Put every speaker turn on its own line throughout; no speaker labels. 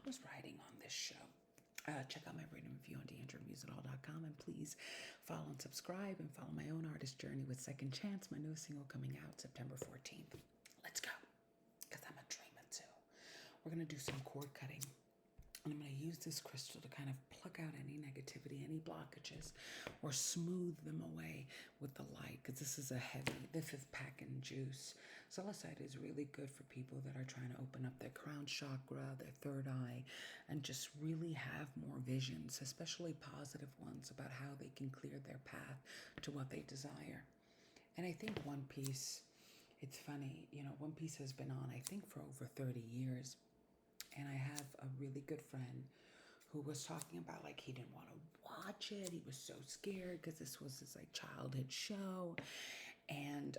was writing on this show. Check out my written review on DeandreMusicAll.com, and please follow and subscribe and follow my own artist journey with Second Chance, my newest single coming out September 14th. Let's go, because I'm a dreamer too. We're going to do some cord cutting. And I'm going to use this crystal to kind of pluck out any negativity, any blockages, or smooth them away with the light. Because this is packing juice. Celestite is really good for people that are trying to open up their crown chakra, their third eye, and just really have more visions, especially positive ones, about how they can clear their path to what they desire. And I think One Piece, it's funny, One Piece has been on, I think, for over 30 years. And I have a really good friend who was talking about, like, he didn't want to watch it. He was so scared because this was his, like, childhood show. And,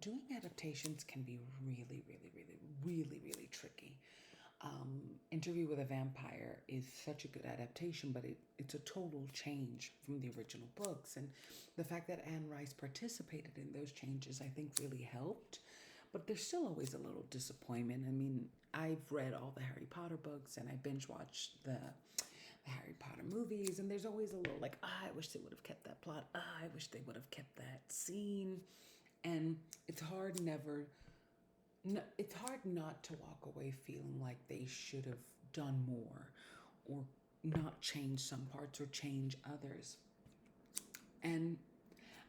doing adaptations can be really, really, really, really, really tricky. Interview with a Vampire is such a good adaptation, but it's a total change from the original books. And the fact that Anne Rice participated in those changes, I think, really helped. But there's still always a little disappointment. I mean, I've read all the Harry Potter books and I binge watched the Harry Potter movies, and there's always a little like, I wish they would have kept that plot. I wish they would have kept that scene. And it's hard not to walk away feeling like they should have done more, or not change some parts or change others. And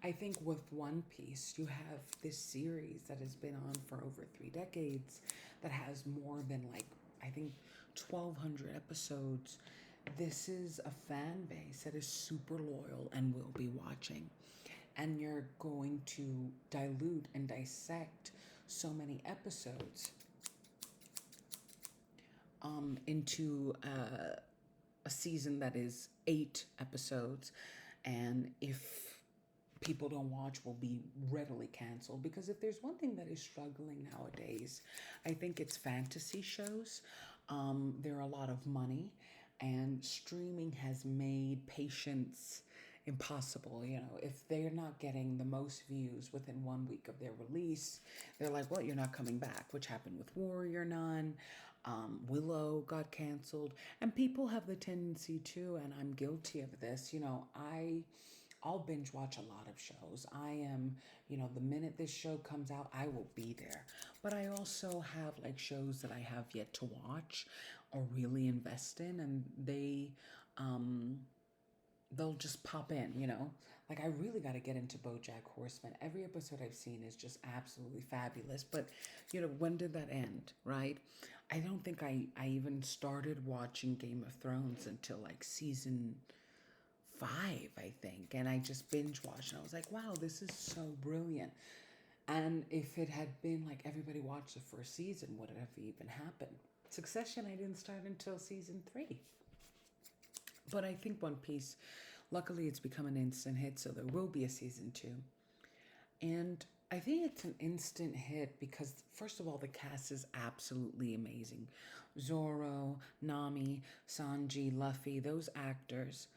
I think with One Piece, you have this series that has been on for over 3 decades that has more than, like, I think 1,200 episodes. This is a fan base that is super loyal and will be watching. And you're going to dilute and dissect so many episodes into a season that is 8 episodes. And if people don't watch, will be readily canceled. Because if there's one thing that is struggling nowadays, I think it's fantasy shows. There are a lot of money, and streaming has made patience impossible. If they're not getting the most views within 1 week of their release, they're like, well, you're not coming back, which happened with Warrior Nun. Willow got canceled, and people have the tendency to, and I'm guilty of this, I'll binge watch a lot of shows. I am, the minute this show comes out, I will be there. But I also have, like, shows that I have yet to watch or really invest in, and they'll just pop in, Like, I really got to get into BoJack Horseman. Every episode I've seen is just absolutely fabulous. But, when did that end, right? I don't think I even started watching Game of Thrones until, like, season 5, I think. And I just binge watched, and I was like, wow, this is so brilliant. And if it had been like everybody watched the first season, would it have even happened? Succession, I didn't start until season 3. But I think One Piece, luckily, it's become an instant hit, so there will be a season 2. And I think it's an instant hit because, first of all, the cast is absolutely amazing. Zoro, Nami, Sanji, Luffy, those actors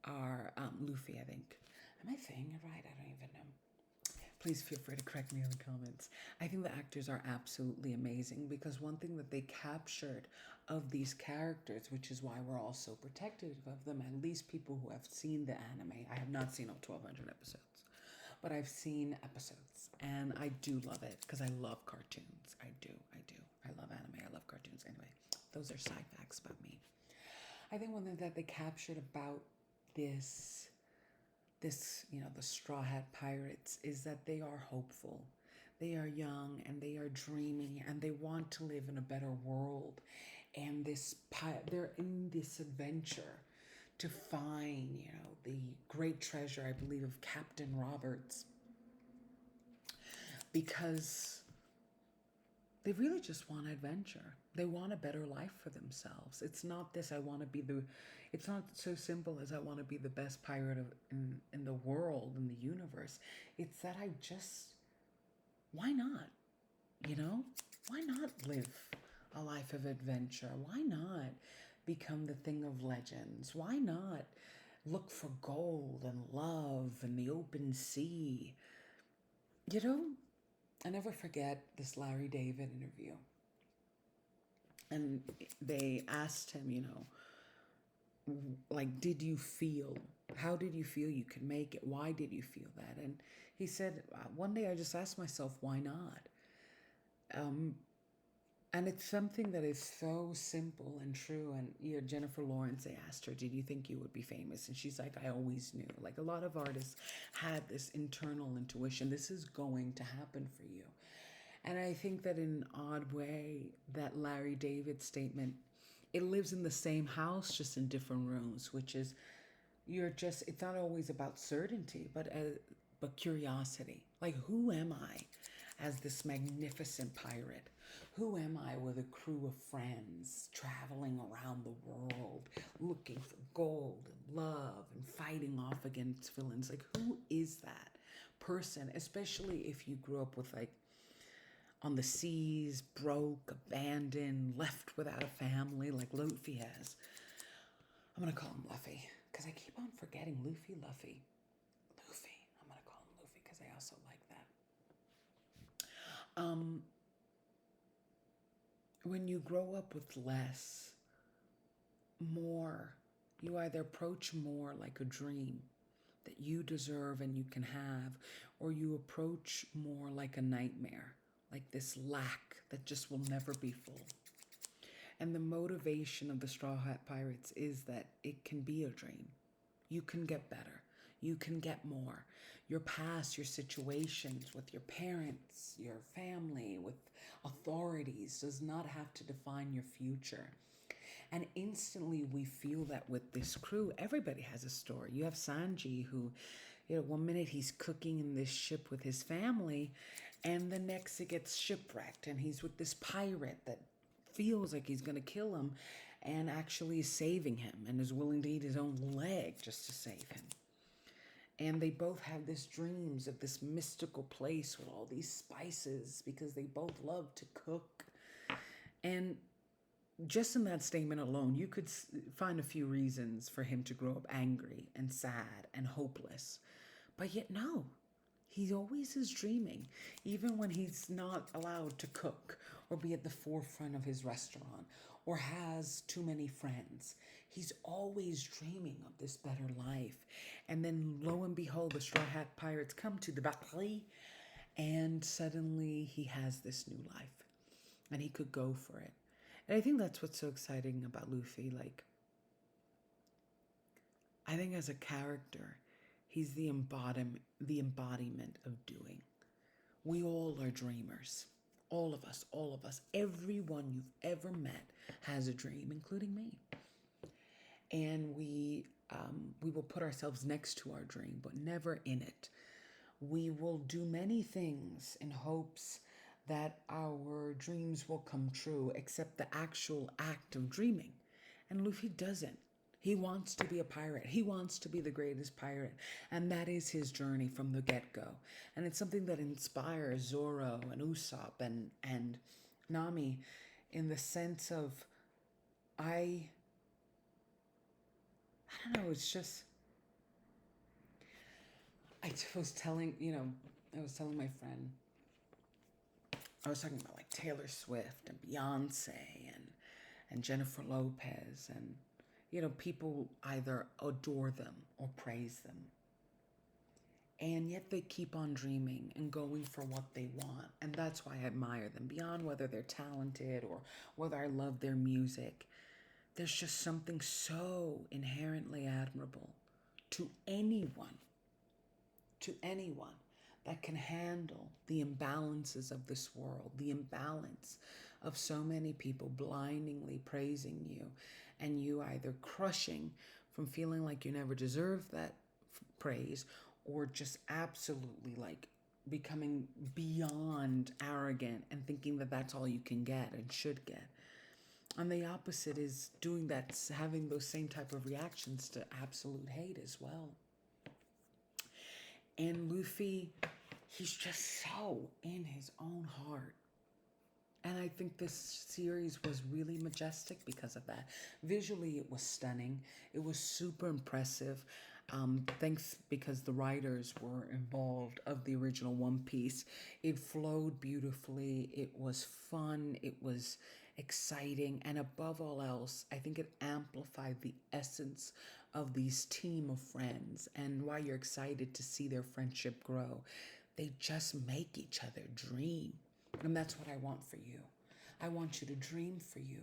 are Luffy, I think. Am I saying it right? I don't even know. Please feel free to correct me in the comments. I think the actors are absolutely amazing, because one thing that they captured of these characters, which is why we're all so protective of them, at least people who have seen the anime. I have not seen all 1,200 episodes, but I've seen episodes, and I do love it because I love cartoons. I do. I love anime. I love cartoons. Anyway, those are side facts about me. I think one thing that they captured about this, the Straw Hat Pirates, is that they are hopeful. They are young and they are dreamy and they want to live in a better world. And they're in this adventure to find, the great treasure, I believe, of Captain Roberts, because they really just want adventure. They want a better life for themselves. It's not this, it's not so simple as I want to be the best pirate in the world, in the universe. It's that why not? Why not live a life of adventure? Why not become the thing of legends? Why not look for gold and love and the open sea? I never forget this Larry David interview. And they asked him, like, did you feel, how did you feel you could make it? Why did you feel that? And he said, one day I just asked myself, why not? Um, and it's something that is so simple and true. And Jennifer Lawrence, they asked her, did you think you would be famous? And she's like, I always knew. Like, a lot of artists had this internal intuition. This is going to happen for you. And I think that in an odd way, that Larry David statement, it lives in the same house, just in different rooms, which is it's not always about certainty, but curiosity. Like, who am I as this magnificent pirate? Who am I with a crew of friends traveling around the world looking for gold and love and fighting off against villains? Like, who is that person? Especially if you grew up with, like, on the seas, broke, abandoned, left without a family, like Luffy has. I'm going to call him Luffy because I keep on forgetting Luffy. I'm going to call him Luffy because I also like that. When you grow up with less, more, you either approach more like a dream that you deserve and you can have, or you approach more like a nightmare, like this lack that just will never be full. And the motivation of the Straw Hat Pirates is that it can be a dream. You can get better. You can get more. Your past, your situations with your parents, your family, with authorities does not have to define your future. And instantly we feel that with this crew. Everybody has a story. You have Sanji who, one minute he's cooking in this ship with his family, and the next it gets shipwrecked, and he's with this pirate that feels like he's going to kill him and actually is saving him and is willing to eat his own leg just to save him. And they both have these dreams of this mystical place with all these spices because they both love to cook. And just in that statement alone, you could find a few reasons for him to grow up angry and sad and hopeless. But yet, no, he always is dreaming, even when he's not allowed to cook or be at the forefront of his restaurant or has too many friends. He's always dreaming of this better life. And then lo and behold, the Straw Hat Pirates come to the battery, and suddenly he has this new life and he could go for it. And I think that's what's so exciting about Luffy. Like, I think as a character, he's the embodiment of doing. We all are dreamers. All of us. Everyone you've ever met has a dream, including me. And we will put ourselves next to our dream, but never in it. We will do many things in hopes that our dreams will come true, except the actual act of dreaming. And Luffy doesn't. He wants to be a pirate. He wants to be the greatest pirate. And that is his journey from the get-go. And it's something that inspires Zoro and Usopp and Nami in the sense of, I don't know, it's just, I was telling my friend, I was talking about like Taylor Swift and Beyonce and Jennifer Lopez, and people either adore them or praise them. And yet they keep on dreaming and going for what they want. And that's why I admire them. Beyond whether they're talented or whether I love their music, there's just something so inherently admirable to anyone that can handle the imbalances of this world, the imbalance of so many people blindingly praising you, and you either crushing from feeling like you never deserve that praise, or just absolutely like becoming beyond arrogant and thinking that that's all you can get and should get. And the opposite is doing that, having those same type of reactions to absolute hate as well. And Luffy, he's just so in his own heart. And I think this series was really majestic because of that. Visually, it was stunning. It was super impressive. Thanks because the writers were involved of the original One Piece. It flowed beautifully. It was fun. It was exciting, and above all else, I think it amplified the essence of these team of friends and why you're excited to see their friendship grow. They just make each other dream. And that's what I want for you. I want you to dream for you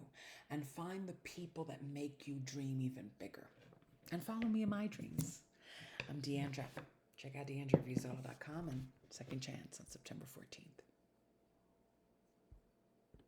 and find the people that make you dream even bigger. And follow me in my dreams. I'm Deandra. Check out deandravisol.com and Second Chance on September 14th.